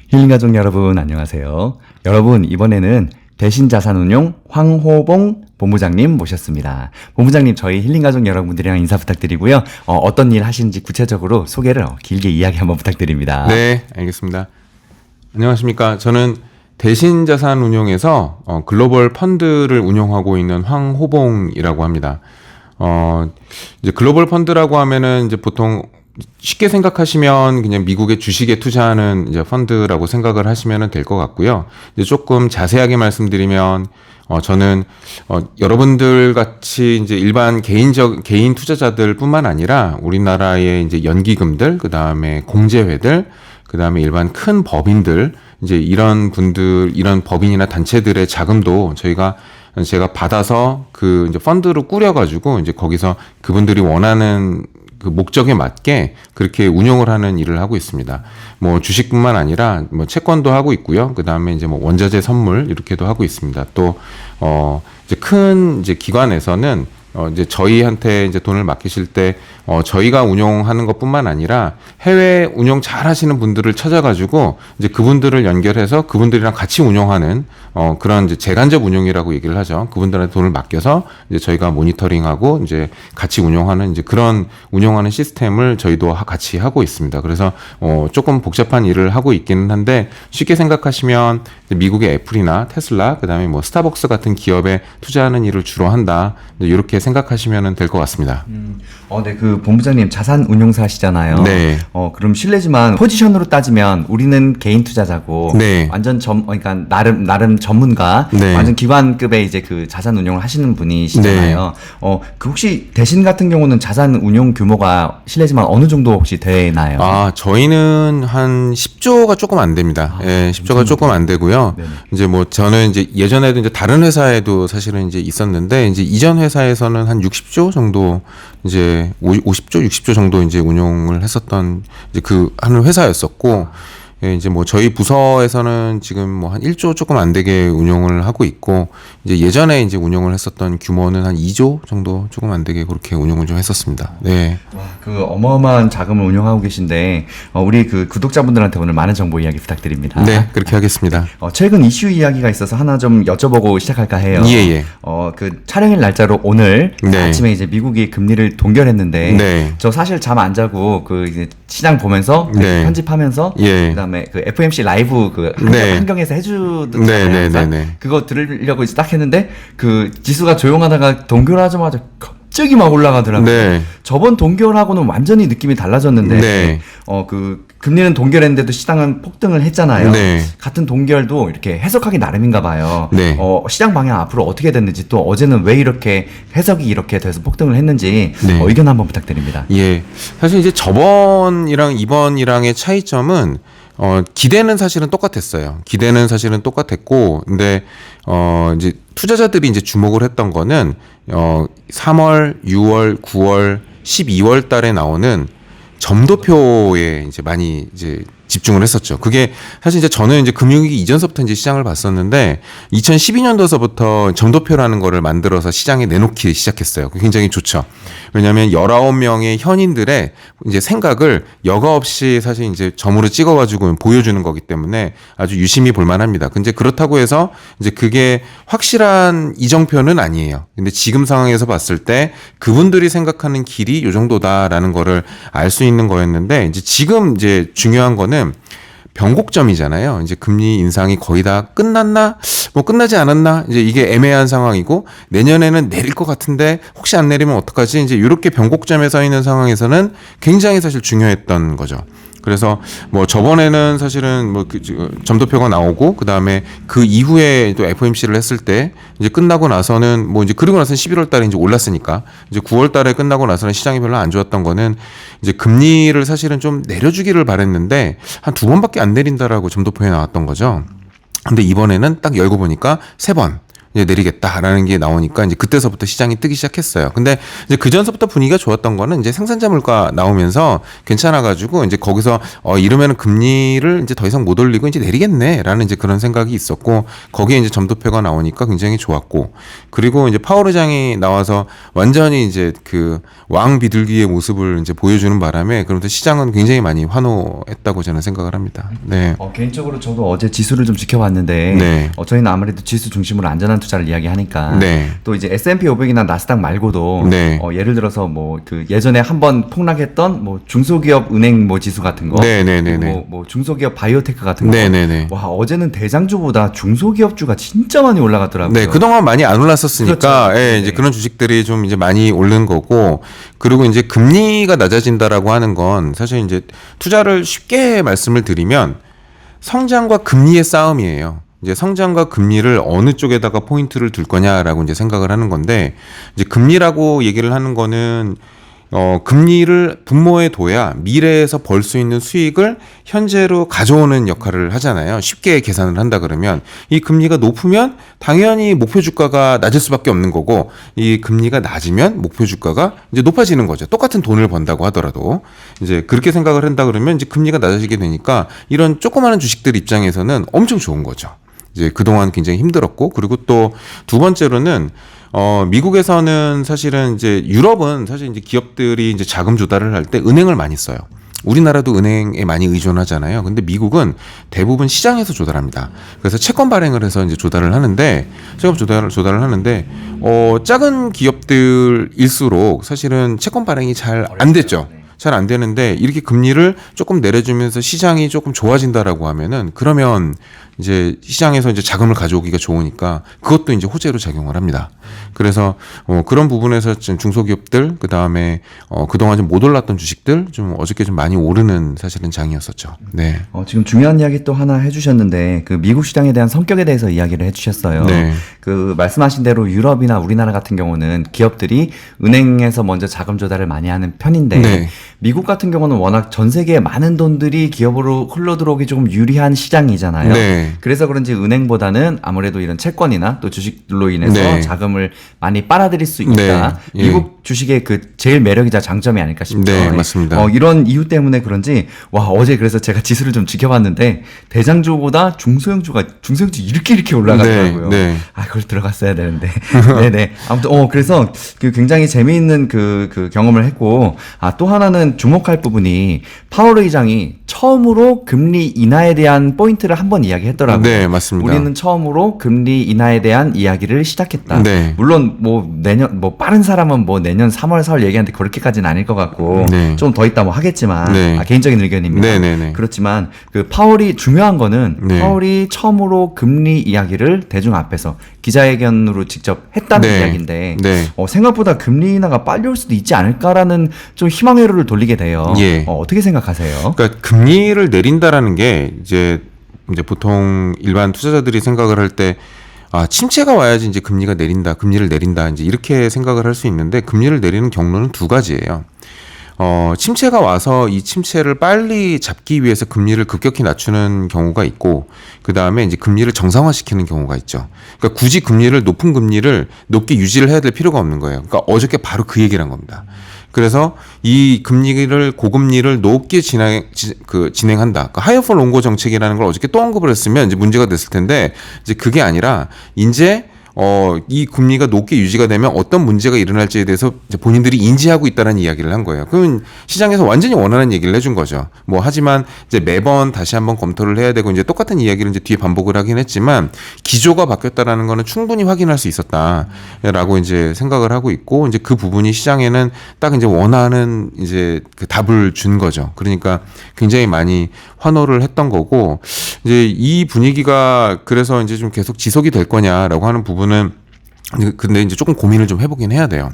힐링가족 여러분 안녕하세요. 여러분 이번에는 대신자산운용 황호봉 본부장님 모셨습니다. 본부장님 저희 힐링가족 여러분들이랑 인사 부탁드리고요. 어떤 일 하시는지 구체적으로 소개를 길게 이야기 한번 부탁드립니다. 네, 알겠습니다. 안녕하십니까. 저는 대신자산운용에서 글로벌 펀드를 운용하고 있는 황호봉이라고 합니다. 이제 글로벌 펀드라고 하면은 이제 보통 쉽게 생각하시면 그냥 미국의 주식에 투자하는 이제 펀드라고 생각을 하시면 될 것 같고요. 이제 조금 자세하게 말씀드리면 저는 여러분들 같이 이제 일반 개인 투자자들뿐만 아니라 우리나라의 이제 연기금들, 그다음에 공제회들, 그다음에 일반 큰 법인들, 이제 이런 법인이나 단체들의 자금도 제가 받아서 그 이제 펀드로 꾸려가지고 이제 거기서 그분들이 원하는 그 목적에 맞게 그렇게 운용을 하는 일을 하고 있습니다. 뭐 주식뿐만 아니라 뭐 채권도 하고 있고요. 그 다음에 이제 뭐 원자재 선물 이렇게도 하고 있습니다. 또 이제 큰 이제 기관에서는 이제 저희한테 이제 돈을 맡기실 때 저희가 운용하는 것뿐만 아니라 해외 운용 잘 하시는 분들을 찾아가지고 이제 그분들을 연결해서 그분들이랑 같이 운용하는 그런 이제 재간접 운용이라고 얘기를 하죠. 그분들한테 돈을 맡겨서 이제 저희가 모니터링하고 이제 같이 운용하는 이제 그런 운용하는 시스템을 저희도 같이 하고 있습니다. 그래서 조금 복잡한 일을 하고 있기는 한데 쉽게 생각하시면 미국의 애플이나 테슬라, 그다음에 뭐 스타벅스 같은 기업에 투자하는 일을 주로 한다. 이렇게 생각하시면 될 것 같습니다. 네, 그 본부장님 자산 운용사시잖아요. 네. 그럼 실례지만 포지션으로 따지면 우리는 개인 투자자고, 네. 완전 그러니까 나름 전문가, 네. 완전 기관급의 이제 그 자산 운용을 하시는 분이시잖아요. 그 혹시 대신 같은 경우는 자산 운용 규모가 실례지만 어느 정도 혹시 되나요? 저희는 한 10조가 조금 안 됩니다. 예, 10조가 조금 안 되고요. 네네. 이제 뭐 저는 이제 예전에도 이제 다른 회사에도 사실은 이제 있었는데 이제 이전 회사에서는 한 60조 정도 이제 50조, 60조 정도 이제 운용을 했었던 이제 그 하는 회사였었고, 예, 이제 뭐 저희 부서에서는 지금 뭐 한 1조 조금 안 되게 운용을 하고 있고, 이제 예전에 이제 운용을 했었던 규모는 한 2조 정도 조금 안 되게 그렇게 운용을 좀 했었습니다. 네. 와, 그 어마어마한 자금을 운용하고 계신데 우리 그 구독자분들한테 오늘 많은 정보 이야기 부탁드립니다. 네, 그렇게 하겠습니다. 최근 이슈 이야기가 있어서 하나 좀 여쭤보고 시작할까 해요. 예. 그 촬영일 날짜로 오늘 네. 아침에 이제 미국이 금리를 동결했는데, 네. 저 사실 잠 안 자고 그 이제 시장 보면서 네. 편집하면서, 예. 그다음에 그 FMC 라이브 그 네. 한경에서 해주던잖아요. 네. 그거 들으려고 딱 했는데 그 지수가 조용하다가 동결하자마자 갑자기 막 올라가더라고요. 네. 저번 동결하고는 완전히 느낌이 달라졌는데, 네. 그 금리는 동결했는데도 시장은 폭등을 했잖아요. 네. 같은 동결도 이렇게 해석하기 나름인가 봐요. 네. 시장 방향 앞으로 어떻게 됐는지, 또 어제는 왜 이렇게 해석이 이렇게 돼서 폭등을 했는지 네. 의견 한번 부탁드립니다. 예. 사실 이제 저번이랑 이번이랑의 차이점은 기대는 사실은 똑같았어요. 기대는 사실은 똑같았고, 근데 이제 투자자들이 이제 주목을 했던 거는 3월, 6월, 9월, 12월 달에 나오는 점도표에 이제 많이 이제 집중을 했었죠. 그게 사실 이제 저는 이제 금융위기 이전서부터 이제 시장을 봤었는데 2012년도서부터 점도표라는 거를 만들어서 시장에 내놓기 시작했어요. 그게 굉장히 좋죠. 왜냐하면 19명의 현인들의 이제 생각을 여과 없이 사실 이제 점으로 찍어가지고 보여주는 거기 때문에 아주 유심히 볼만합니다. 근데 그렇다고 해서 이제 그게 확실한 이정표는 아니에요. 근데 지금 상황에서 봤을 때 그분들이 생각하는 길이 요 정도다라는 거를 알 수 있는 거였는데, 이제 지금 이제 중요한 거는 변곡점이잖아요. 이제 금리 인상이 거의 다 끝났나? 뭐 끝나지 않았나? 이제 이게 애매한 상황이고, 내년에는 내릴 것 같은데 혹시 안 내리면 어떡하지? 이제 이렇게 변곡점에 서 있는 상황에서는 굉장히 사실 중요했던 거죠. 그래서 뭐 저번에는 사실은 뭐 그 점도표가 나오고, 그 다음에 그 이후에 또 FOMC를 했을 때 이제 끝나고 나서는 뭐 이제 그리고 나서는 11월 달에 이제 올랐으니까, 이제 9월 달에 끝나고 나서는 시장이 별로 안 좋았던 거는 이제 금리를 사실은 좀 내려주기를 바랬는데 한 2번밖에 안 내린다라고 점도표에 나왔던 거죠. 근데 이번에는 딱 열고 보니까 3번. 이제 내리겠다라는 게 나오니까 이제 그때서부터 시장이 뜨기 시작했어요. 근데 이제 그 전서부터 분위기가 좋았던 거는 이제 생산자 물가 나오면서 괜찮아가지고 이제 거기서 이러면은 금리를 이제 더 이상 못 올리고 이제 내리겠네라는 이제 그런 생각이 있었고 거기에 이제 점도표가 나오니까 굉장히 좋았고 그리고 이제 파월 의장이 나와서 완전히 이제 그 왕 비둘기의 모습을 이제 보여주는 바람에 그러면서 시장은 굉장히 많이 환호했다고 저는 생각을 합니다. 네. 개인적으로 저도 어제 지수를 좀 지켜봤는데 네. 저희는 아무래도 지수 중심으로 안전한 투자를 이야기하니까 네. 또 이제 S&P 500이나 나스닥 말고도 네. 예를 들어서 뭐 그 예전에 한번 폭락했던 뭐 중소기업 은행 뭐 지수 같은 거, 네네네네. 뭐 중소기업 바이오테크 같은 거, 네네네. 와 어제는 대장주보다 중소기업주가 진짜 많이 올라갔더라고요. 네, 그동안 많이 안 올랐었으니까, 그렇죠. 예, 이제 그런 주식들이 좀 이제 많이 오른 거고, 그리고 이제 금리가 낮아진다라고 하는 건 사실 이제 투자를 쉽게 말씀을 드리면 성장과 금리의 싸움이에요. 이제 성장과 금리를 어느 쪽에다가 포인트를 둘 거냐라고 이제 생각을 하는 건데, 이제 금리라고 얘기를 하는 거는 금리를 분모에 둬야 미래에서 벌 수 있는 수익을 현재로 가져오는 역할을 하잖아요. 쉽게 계산을 한다 그러면 이 금리가 높으면 당연히 목표 주가가 낮을 수밖에 없는 거고 이 금리가 낮으면 목표 주가가 이제 높아지는 거죠. 똑같은 돈을 번다고 하더라도 이제 그렇게 생각을 한다 그러면 이제 금리가 낮아지게 되니까 이런 조그마한 주식들 입장에서는 엄청 좋은 거죠. 이제 그동안 굉장히 힘들었고 그리고 또 두 번째로는 미국에서는 사실은 이제 유럽은 사실 이제 기업들이 이제 자금 조달을 할 때 은행을 많이 써요. 우리나라도 은행에 많이 의존하잖아일 근데 미국은 대부분 시장에서 조달합니다. 그래서 채권 발행을 해서 이제 조달을 하는데 조달을 하는데 작은 기업들일수록 사실은 채권 발행이 잘 안 됐죠. 잘 안 되는데 이렇게 금리를 조금 내려주면서 시장이 조금 좋아진다라고 하면은 그러면 이제 시장에서 이제 자금을 가져오기가 좋으니까 그것도 이제 호재로 작용을 합니다. 그래서 그런 부분에서 지금 중소기업들 그다음에 그동안 좀 못 올랐던 주식들 좀 어저께 좀 많이 오르는 사실은 장이었었죠. 네. 지금 중요한 이야기 또 하나 해주셨는데 그 미국 시장에 대한 성격에 대해서 이야기를 해주셨어요. 네. 그 말씀하신 대로 유럽이나 우리나라 같은 경우는 기업들이 은행에서 먼저 자금 조달을 많이 하는 편인데 네. 미국 같은 경우는 워낙 전 세계에 많은 돈들이 기업으로 흘러들어오기 조금 유리한 시장이잖아요. 네. 그래서 그런지 은행보다는 아무래도 이런 채권이나 또 주식들로 인해서 네. 자금을 많이 빨아들일 수 있다. 네. 예. 미국 주식의 그 제일 매력이자 장점이 아닐까 싶죠. 네, 맞습니다. 이런 이유 때문에 그런지 와 어제 그래서 제가 지수를 좀 지켜봤는데 대장주보다 중소형주 이렇게 올라가더라고요. 네, 네. 그걸 들어갔어야 되는데. 네네. 아무튼 그래서 그 굉장히 재미있는 그 경험을 했고 또 하나는 주목할 부분이 파월 의장이 처음으로 금리 인하에 대한 포인트를 한번 이야기했더라고요. 네, 맞습니다. 우리는 처음으로 금리 인하에 대한 이야기를 시작했다. 네. 물론 내년 빠른 사람은 내년 3월 4월 얘기하는데 그렇게까지는 아닐 것 같고 네. 좀 더 있다 하겠지만 네. 개인적인 의견입니다. 네, 네, 네. 그렇지만 그 파월이 중요한 거는 네. 파월이 처음으로 금리 이야기를 대중 앞에서 기자회견으로 직접 했다는 네. 이야기인데 네. 생각보다 금리 인하가 빨리 올 수도 있지 않을까라는 좀 희망의 회로를 돌리게 돼요. 예. 어떻게 생각하세요? 그러니까 금리를 내린다라는 게 이제 보통 일반 투자자들이 생각을 할 때 침체가 와야지 이제 금리를 내린다 이제 이렇게 생각을 할 수 있는데 금리를 내리는 경로는 두 가지예요. 침체가 와서 이 침체를 빨리 잡기 위해서 금리를 급격히 낮추는 경우가 있고, 그 다음에 이제 금리를 정상화시키는 경우가 있죠. 그러니까 굳이 높은 금리를 높게 유지를 해야 될 필요가 없는 거예요. 그러니까 어저께 바로 그 얘기를 한 겁니다. 그래서 이 고금리를 높게 진행한다. 그러니까 하이어 폴 롱고 정책이라는 걸 어저께 또 언급을 했으면 이제 문제가 됐을 텐데, 이제 그게 아니라 이제 이 금리가 높게 유지가 되면 어떤 문제가 일어날지에 대해서 이제 본인들이 인지하고 있다는 이야기를 한 거예요. 그러면 시장에서 완전히 원하는 얘기를 해준 거죠. 하지만 이제 매번 다시 한번 검토를 해야 되고 이제 똑같은 이야기를 이제 뒤에 반복을 하긴 했지만 기조가 바뀌었다라는 거는 충분히 확인할 수 있었다라고 이제 생각을 하고 있고 이제 그 부분이 시장에는 딱 이제 원하는 이제 그 답을 준 거죠. 그러니까 굉장히 많이 환호를 했던 거고 이제 이 분위기가 그래서 이제 좀 계속 지속이 될 거냐라고 하는 부분은 근데 이제 조금 고민을 좀 해보긴 해야 돼요.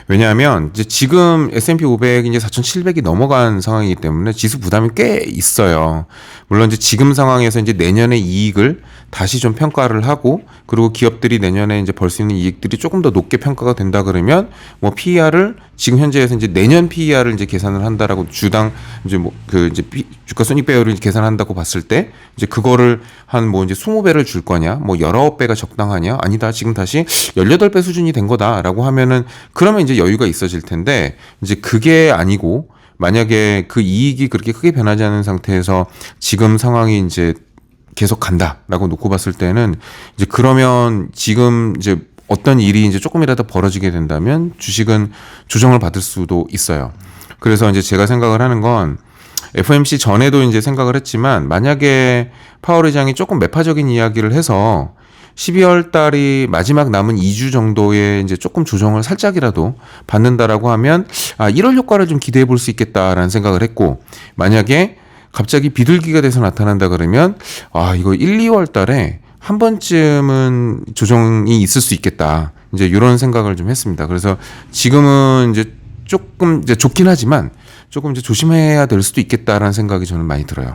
왜냐하면 이제 지금 S&P 500이 이제 4,700이 넘어간 상황이기 때문에 지수 부담이 꽤 있어요. 물론 이제 지금 상황에서 이제 내년의 이익을 다시 좀 평가를 하고 그리고 기업들이 내년에 이제 벌 수 있는 이익들이 조금 더 높게 평가가 된다 그러면 뭐 PER을 지금 현재에서 이제 내년 PER을 이제 계산을 한다라고 주당 이제 뭐 그 이제 주가 손익 배열을 계산한다고 봤을 때 이제 그거를 한 뭐 이제 20배를 줄 거냐 뭐 19배가 적당하냐 아니다 지금 다시 18배 수준이 된 거다라고 하면은 그러면 이제 여유가 있어질 텐데 이제 그게 아니고 만약에 그 이익이 그렇게 크게 변하지 않은 상태에서 지금 상황이 이제 계속 간다라고 놓고 봤을 때는 이제 그러면 지금 이제 어떤 일이 이제 조금이라도 벌어지게 된다면 주식은 조정을 받을 수도 있어요. 그래서 이제 제가 생각을 하는 건 FOMC 전에도 이제 생각을 했지만 만약에 파월 의장이 조금 매파적인 이야기를 해서 12월 달이 마지막 남은 2주 정도에 이제 조금 조정을 살짝이라도 받는다라고 하면 1월 효과를 좀 기대해 볼 수 있겠다라는 생각을 했고 만약에 갑자기 비둘기가 돼서 나타난다 그러면 이거 1, 2월 달에 한 번쯤은 조정이 있을 수 있겠다. 이제 이런 생각을 좀 했습니다. 그래서 지금은 이제 조금 이제 좋긴 하지만 조금 이제 조심해야 될 수도 있겠다라는 생각이 저는 많이 들어요.